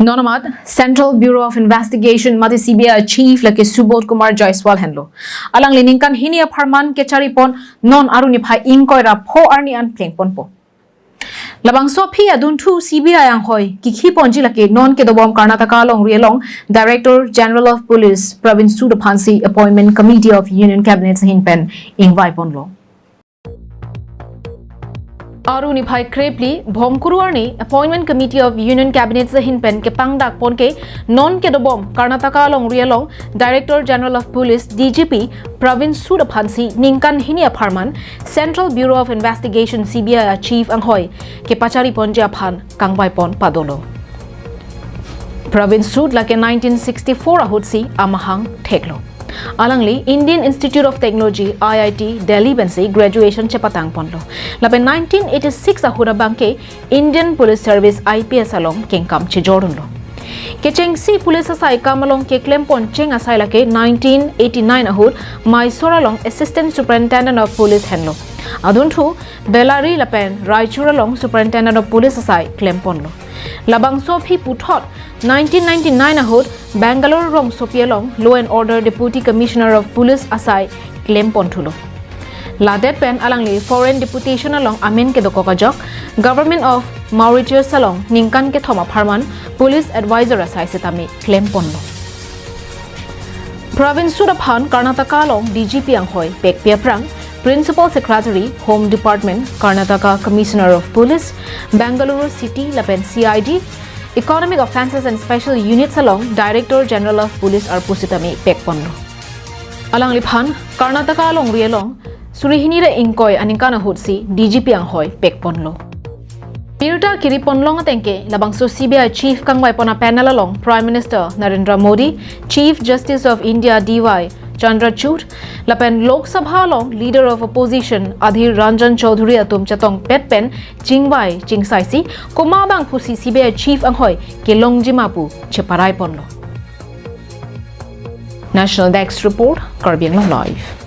Nonamat, Central Bureau of Investigation Mati CBI Chief Lake Subodh Kumar Jaiswal Henlo. Alang liningkan hinia parman ke caripon non aruni phai inkoira pho arni an pleng ponpo. Labang sopi adun thu CBI anghoi kikhi ponji lake non ke dobom Karnataka long rielong Director General of Police Praveen Sood Phansi Appointment Committee of Union Cabinet hinpen ingvai ponlo. Aruni Bhai Krepli, Bhomkuruarni, Appointment Committee of Union Cabinet Hinpen, Kepangdak Ponke, Non Kedobom, Karnataka Long Rielong, Director General of Police, DGP, Praveen Sood Phansi, Ninkan Hinia Parman, Central Bureau of Investigation, CBI Chief anghoi, Kepachari Ponja Phan, Kangbai Pon Padolo. Praveen Sood lake 1964 ahutsi Amahang Teklo. Alangli, Indian Institute of Technology, IIT, Delhi Bensi, graduation Chepatang Ponlo. Lapen 1986 ahura banke, Indian Police Service IPS along Kengkam Chijorunlo. Kecheng si police asai kamalong ke klempon cheng asai lake 1989 ahur, Mysore along Assistant Superintendent of Police Henlo. Aduntu, Bellary Lapen, Raichur along Superintendent of Police asai klemponlo. Labang Sopi Puthot 1999 ahut Bangalore rong Sopialong Law and Order Deputy Commissioner of Police asai claim pontulo. Ladet pen alangli Foreign Deputation along Amen ke dokokajok Government of Mauritius along Ninkan ke Thoma Parman Police Advisor asai setami claim ponlo. Praveen Sood Phan Karnataka along DGP anghoi Pekpia Prang Principal Secretary, Home Department, Karnataka Commissioner of Police, Bangalore City, Lapen CID, Economic Offences and Special Units along Director General of Police Arpusitami Pekponlo. Alang Liphan, Karnataka along Rielong, Surihinira Inkoi Aninkana Hutsi, DGP anghoi Pekponlo. Pirta Kiriponlong Tenke, Labangso CBI Chief Kangwai Pona panel along Prime Minister Narendra Modi, Chief Justice of India DY Chandrachud, Lapen Lok Sabha long Leader of Opposition Adhir Ranjan Chaudhuri Atum Chatong Petpen Chingwai Chingsaisi Komabang Pusi CBI Chief anghoi Kelong Jimapu Cheparai Ponlo. National Desk Report, Karbiang Live.